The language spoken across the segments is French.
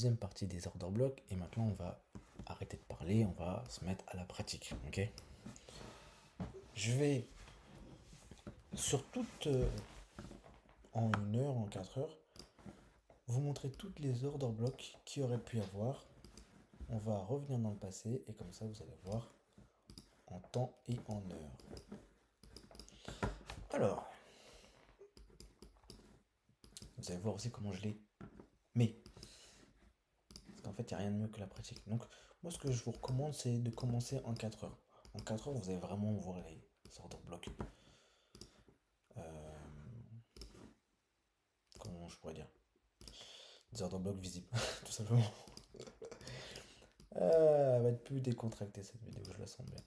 deuxième partie des order blocks et maintenant on va arrêter de parler, on va se mettre à la pratique, ok? Je vais sur toute en 1 heure, en 4 heures, vous montrer toutes les order blocks qu'il y aurait pu y avoir. On va revenir dans le passé et comme ça vous allez voir en temps et en heure. Alors, vous allez voir aussi comment je l'ai. Mais, parce qu'en fait, il n'y a rien de mieux que la pratique. Donc, moi, ce que je vous recommande, c'est de commencer en 4 heures. En 4 heures, vous allez vraiment voir les order blocks. Comment je pourrais dire? Des order blocks visibles, tout simplement. Elle va être plus décontractée cette vidéo, je la sens bien.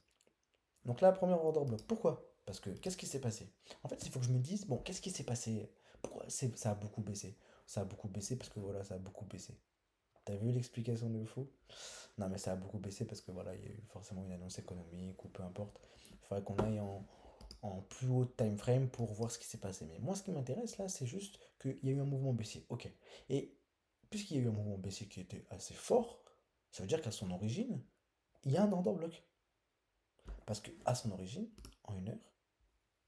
Donc là, première order block. Pourquoi? Parce que qu'est-ce qui s'est passé? En fait, il faut que je me dise, bon, qu'est-ce qui s'est passé? Pourquoi ça a beaucoup baissé? Ça a beaucoup baissé parce que voilà, ça a beaucoup baissé. T'as vu l'explication de fou? Non, mais ça a beaucoup baissé parce que voilà, il y a eu forcément une annonce économique ou peu importe. Il faudrait qu'on aille en plus haut time frame pour voir ce qui s'est passé. Mais moi, ce qui m'intéresse là, c'est juste qu'il y a eu un mouvement baissier. Ok. Et puisqu'il y a eu un mouvement baissier qui était assez fort, ça veut dire qu'à son origine, il y a un order block. Parce que à son origine, en 1 heure,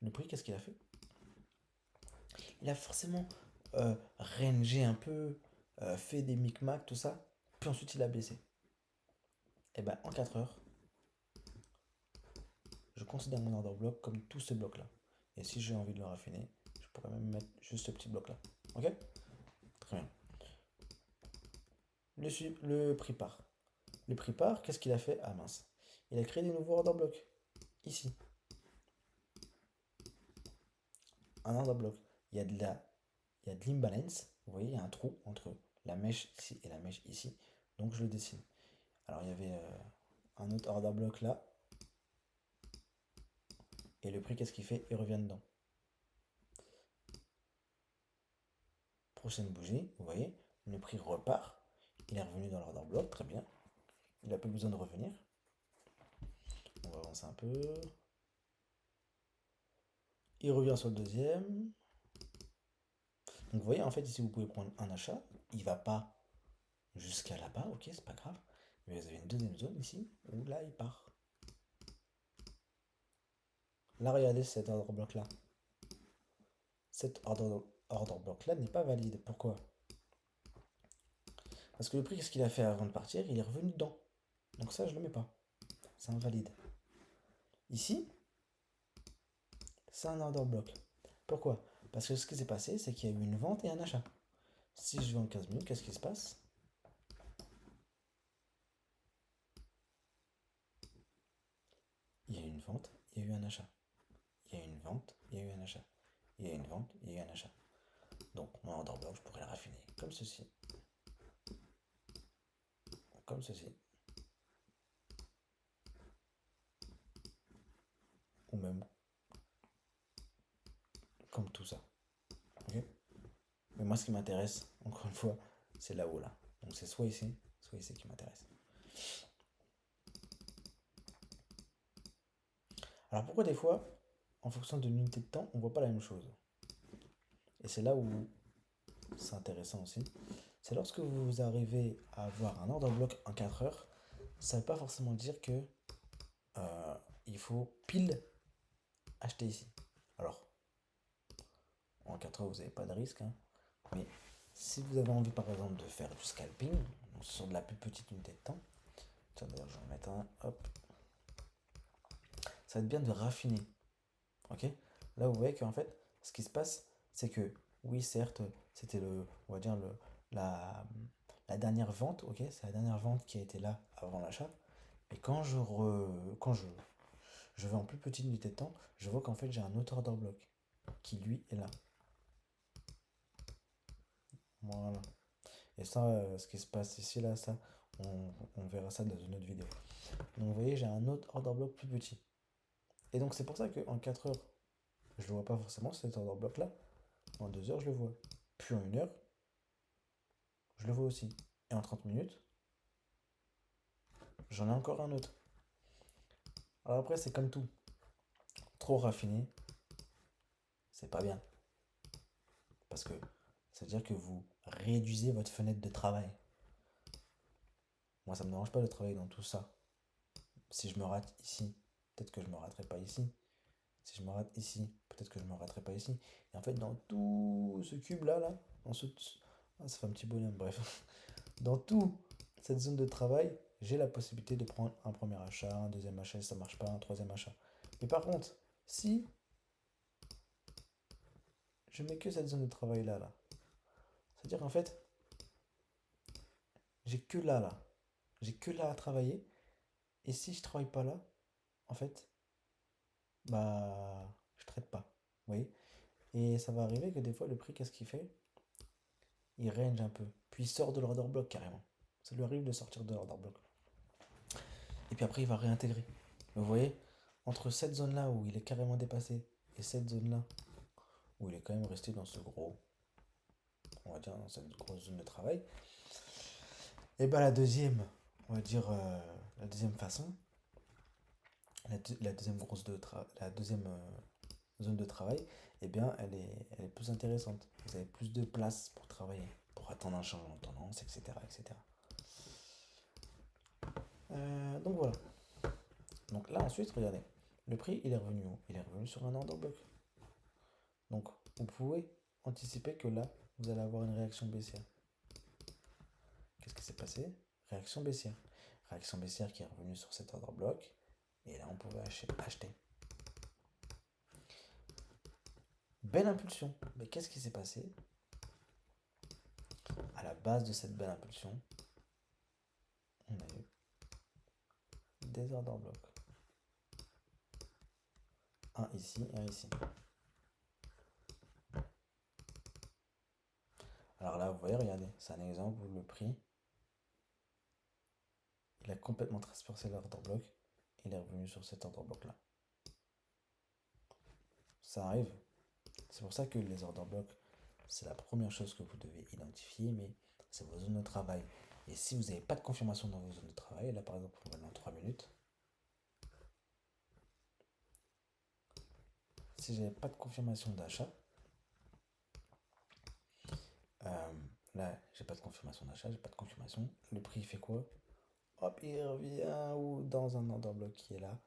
le prix, qu'est-ce qu'il a fait? Il a forcément rangé un peu, fait des micmacs, tout ça, puis ensuite il a baissé. Et ben en 4 heures, je considère mon order block comme tout ce bloc là. Et si j'ai envie de le raffiner, je pourrais même mettre juste ce petit bloc là. Ok? Très bien. Le prix part. Le prix part, qu'est-ce qu'il a fait? Ah mince. Il a créé des nouveaux order blocks. Ici. Un order block. Il y a de la, il y a de l'imbalance. Vous voyez, il y a un trou entre la mèche ici et la mèche ici. Donc je le dessine. Alors il y avait un autre order block là. Et le prix, qu'est-ce qu'il fait? Il revient dedans. Prochaine bougie, vous voyez, le prix repart. Il est revenu dans l'order block, très bien. Il n'a plus besoin de revenir. On va avancer un peu. Il revient sur le deuxième. Donc vous voyez, en fait, ici, vous pouvez prendre un achat. Il ne va pas jusqu'à là-bas, ok, c'est pas grave. Mais vous avez une deuxième zone ici, où là, il part. Là, regardez cet order block-là. Cet order block-là n'est pas valide. Pourquoi? Parce que le prix, qu'est-ce qu'il a fait avant de partir? Il est revenu dedans. Donc ça, je ne le mets pas. C'est invalide. Ici, c'est un order block. Pourquoi? Parce que ce qui s'est passé, c'est qu'il y a eu une vente et un achat. Si je vends 15 minutes, qu'est-ce qui se passe? Il y a eu une vente, il y a eu un achat. Il y a eu une vente, il y a eu un achat. Il y a eu une vente, il y a eu un achat. Donc mon order block, je pourrais le raffiner comme ceci. Comme ceci. Ou même comme tout ça. Ok. Mais moi, ce qui m'intéresse, encore une fois, c'est là-haut là. Donc c'est soit ici qui m'intéresse. Alors pourquoi des fois, en fonction de l'unité de temps, on voit pas la même chose? Et c'est là où c'est intéressant aussi. C'est lorsque vous arrivez à avoir un order block en 4 heures, ça ne veut pas forcément dire que euh, il faut pile acheter ici. Alors, en 4 heures, vous n'avez pas de risque, hein, mais si vous avez envie par exemple de faire du scalping, donc sur de la plus petite unité de temps, tiens d'ailleurs je vais en mettre un, hop, ça va être bien de raffiner. Ok. Là vous voyez qu'en fait, ce qui se passe, c'est que oui certes, c'était on va dire la dernière vente, ok, c'est la dernière vente qui a été là avant l'achat. Mais quand je vais en plus petite unité de temps, je vois qu'en fait j'ai un autre order block qui lui est là. Voilà. Et ça, ce qui se passe ici, là, ça, on verra ça dans une autre vidéo. Donc vous voyez, j'ai un autre order block plus petit. Et donc c'est pour ça qu'en 4 heures, je le vois pas forcément cet order block là. En 2 heures, je le vois. Puis en 1 heure, je le vois aussi. Et en 30 minutes, j'en ai encore un autre. Alors après, c'est comme tout. Trop raffiné, c'est pas bien. Parce que ça veut dire que vous réduisez votre fenêtre de travail. Moi, ça me dérange pas de travailler dans tout ça. Si je me rate ici, peut-être que je me raterai pas ici. Si je me rate ici, peut-être que je me raterai pas ici. Et en fait, dans tout ce cube-là, là, dans ce... Ah, ça fait un petit bonhomme, bref. Dans toute cette zone de travail, j'ai la possibilité de prendre un premier achat, un deuxième achat si ça marche pas, un troisième achat. Mais par contre, si je mets que cette zone de travail-là, là, c'est-à-dire en fait, j'ai que là, là. J'ai que là à travailler. Et si je travaille pas là, en fait, bah, je traite pas. Vous voyez? Et ça va arriver que des fois, le prix, qu'est-ce qu'il fait? Il range un peu. Puis il sort de l'order block carrément. Ça lui arrive de sortir de l'order block. Et puis après, il va réintégrer. Vous voyez? Entre cette zone-là où il est carrément dépassé et cette zone-là où il est quand même resté dans ce gros, on va dire, dans cette grosse zone de travail, et ben la deuxième, on va dire, la deuxième façon, la deuxième la deuxième zone de travail, eh bien, elle est plus intéressante. Vous avez plus de place pour travailler, pour attendre un changement de tendance, etc. etc. Donc voilà. Donc là, ensuite, regardez. Le prix, il est revenu où? Il est revenu sur un order block. Donc, vous pouvez anticiper que là, vous allez avoir une réaction baissière. Qu'est-ce qui s'est passé? Réaction baissière. Réaction baissière qui est revenue sur cet order block. Et là, on pouvait acheter. Belle impulsion. Mais qu'est-ce qui s'est passé? À la base de cette belle impulsion, on a eu des order blocks. Un ici et un ici. Alors là, vous voyez, regardez, c'est un exemple où le prix, il a complètement transpercé l'order block. Il est revenu sur cet order block là. Ça arrive. C'est pour ça que les order blocks, c'est la première chose que vous devez identifier, mais c'est vos zones de travail. Et si vous n'avez pas de confirmation dans vos zones de travail, là par exemple, on va dans 3 minutes. Si j'avais pas de confirmation d'achat, euh, là j'ai pas de confirmation d'achat, j'ai pas de confirmation. Le prix il fait quoi? Hop, il revient ou dans un order block qui est là,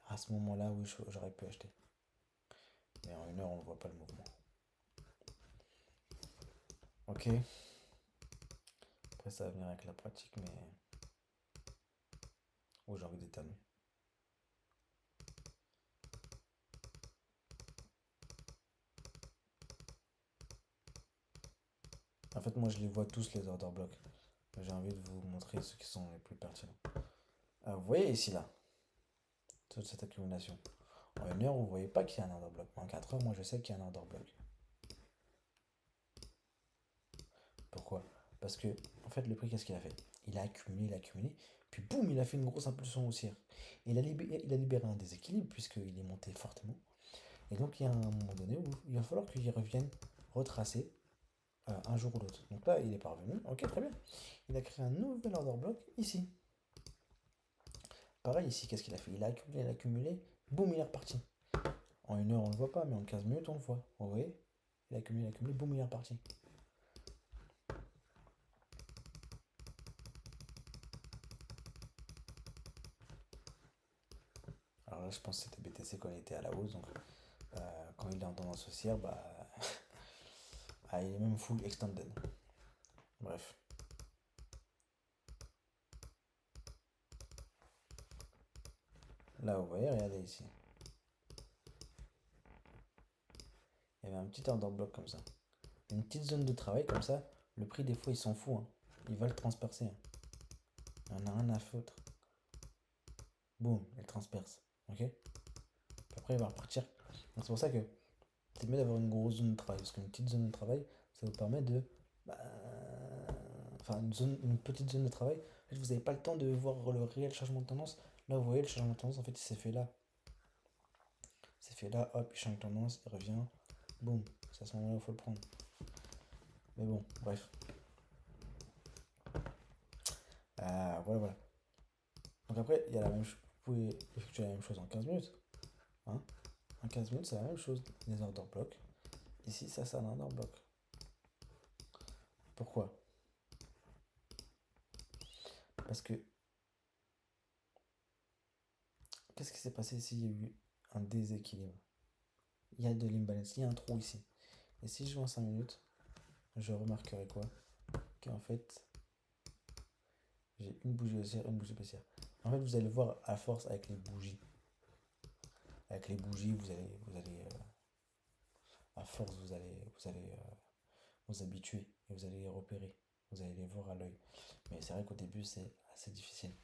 à ce moment-là où j'aurais pu acheter. Mais en une heure, on ne voit pas le mouvement. Ok. Après, ça va venir avec la pratique, mais. Oh, j'ai envie d'éternuer. En fait, moi, je les vois tous, les order blocks. J'ai envie de vous montrer ceux qui sont les plus pertinents. Vous voyez ici, là, toute cette accumulation. En une heure, vous ne voyez pas qu'il y a un order block. En 4 heures, moi, je sais qu'il y a un order block. Pourquoi? Parce que, en fait, le prix, qu'est-ce qu'il a fait? Il a accumulé, puis boum, il a fait une grosse impulsion haussière. Il a libéré un déséquilibre, puisqu'il est monté fortement. Et donc, il y a un moment donné où il va falloir qu'il revienne retracer un jour ou l'autre. Donc là, il est parvenu. Ok, très bien. Il a créé un nouvel order block ici. Pareil ici, qu'est-ce qu'il a fait? Il a accumulé, boum, il est reparti. En une heure, on ne le voit pas, mais en 15 minutes, on le voit. Vous voyez? Il a accumulé, boum, il est reparti. Alors là, je pense que c'était BTC quand il était à la hausse. Donc, quand il est en tendance haussière, bah, il est même full extended. Bref. Là, vous voyez, regardez ici. Il y avait un petit order block comme ça. Une petite zone de travail comme ça. Le prix, des fois, il s'en fout. Hein. Il va le transpercer. Hein. Il en a rien à foutre. Boum, il transperce. Ok? Puis après, il va repartir. Donc, c'est pour ça que c'est mieux d'avoir une grosse zone de travail. Parce qu'une petite zone de travail, ça vous permet de. Bah, enfin, une petite zone de travail. En fait, vous n'avez pas le temps de voir le réel changement de tendance. Là, vous voyez, le changement de tendance, en fait, il s'est fait là. Il s'est fait là, hop, il change de tendance, il revient. Boum, c'est à ce moment-là où il faut le prendre. Mais bon, bref. Voilà, voilà. Donc après, il y a la même chose. Vous pouvez effectuer la même chose en 15 minutes. Hein. En 15 minutes, c'est la même chose. Les order blocks. Ici, ça, c'est un order block. Pourquoi? Parce que qu'est-ce qui s'est passé s'il y a eu un déséquilibre? Il y a de l'imbalance, il y a un trou ici. Et si je joue en 5 minutes, je remarquerai quoi? Qu'en fait, j'ai une bougie haussière, une bougie baissière. En fait, vous allez voir à force avec les bougies. Avec les bougies, à force, vous habituer et vous allez les repérer. Vous allez les voir à l'œil. Mais c'est vrai qu'au début, c'est assez difficile.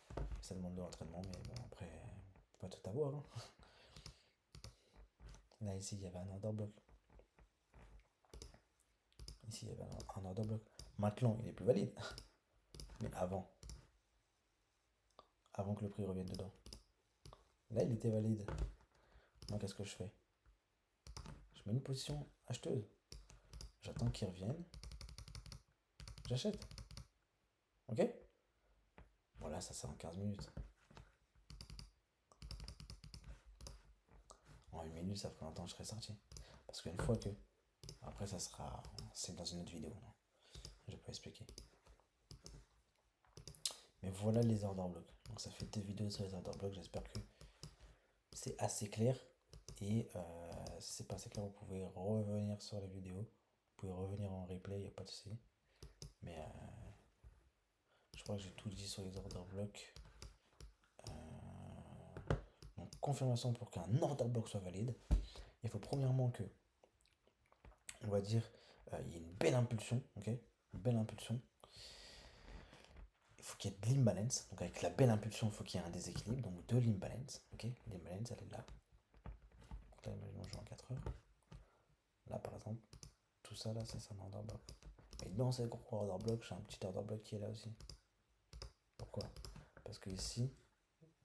Ça demande de l'entraînement, mais bon, après, faut pas tout avoir, hein. Là, ici, il y avait un order block. Ici, il y avait un order block. Maintenant, il est plus valide. Mais avant que le prix revienne dedans. Là, il était valide. Moi, qu'est-ce que je fais? Je mets une position acheteuse. J'attends qu'il revienne. J'achète. Ok? Voilà, ça c'est en 15 minutes. En 1 minute, ça ferait longtemps que je serais sorti. Parce qu'une fois que. Après, ça sera. C'est dans une autre vidéo, non? Je vais pas expliquer. Mais voilà les order blocks. Donc ça fait 2 vidéos sur les order blocks. J'espère que c'est assez clair. Et si c'est pas assez clair, vous pouvez revenir sur la vidéo. Vous pouvez revenir en replay, il n'y a pas de souci. Mais je crois que j'ai tout dit sur les order blocks. Donc confirmation pour qu'un order block soit valide. Il faut premièrement que, on va dire, il y ait une belle impulsion, ok? Une belle impulsion. Il faut qu'il y ait de l'imbalance. Donc avec la belle impulsion, il faut qu'il y ait un déséquilibre. Donc de l'imbalance, ok? L'imbalance, elle est là. Donc là, imaginons je joue en 4 heures. Là, par exemple, tout ça, là, c'est un order block. Et dans ce gros order block, j'ai un petit order block qui est là aussi. Pourquoi? Parce que ici,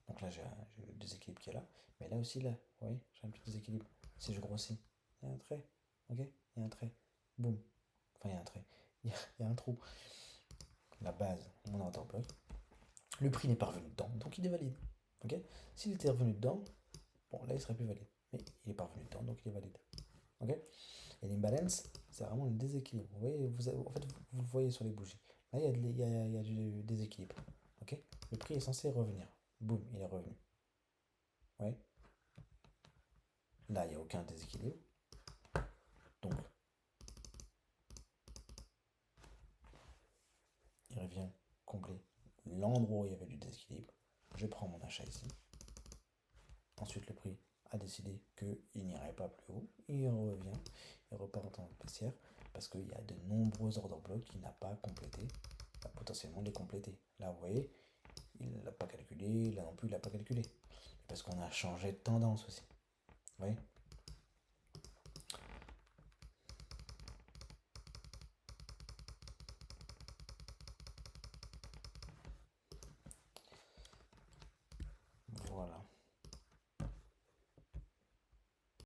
donc là, j'ai le déséquilibre qui est là. Mais là aussi, là, vous voyez, j'ai un petit déséquilibre. Si je grossis, il y a un trait. Ok? Il y a un trait. Boum. Enfin, il y a un trait. Il y a un trou. La base, mon order block. Le prix n'est pas revenu dedans, donc il est valide. Ok? S'il était revenu dedans, bon, là, il serait plus valide. Mais il est pas revenu dedans, donc il est valide. Ok? Et l'imbalance, c'est vraiment le déséquilibre. Vous voyez, en fait, vous le voyez sur les bougies. Là, il y a du déséquilibre. Ok? Le prix est censé revenir. Boum, il est revenu. Ouais. Là, il n'y a aucun déséquilibre. Donc, il revient combler l'endroit où il y avait du déséquilibre. Je prends mon achat ici. Ensuite, le prix a décidé qu'il n'irait pas plus haut. Il revient, il repart en baissière parce qu'il y a de nombreux order blocks qu'il n'a pas complété. Il va potentiellement les compléter. Là, vous voyez, il ne l'a pas calculé. Là non plus, il ne l'a pas calculé. Parce qu'on a changé de tendance aussi. Vous voyez?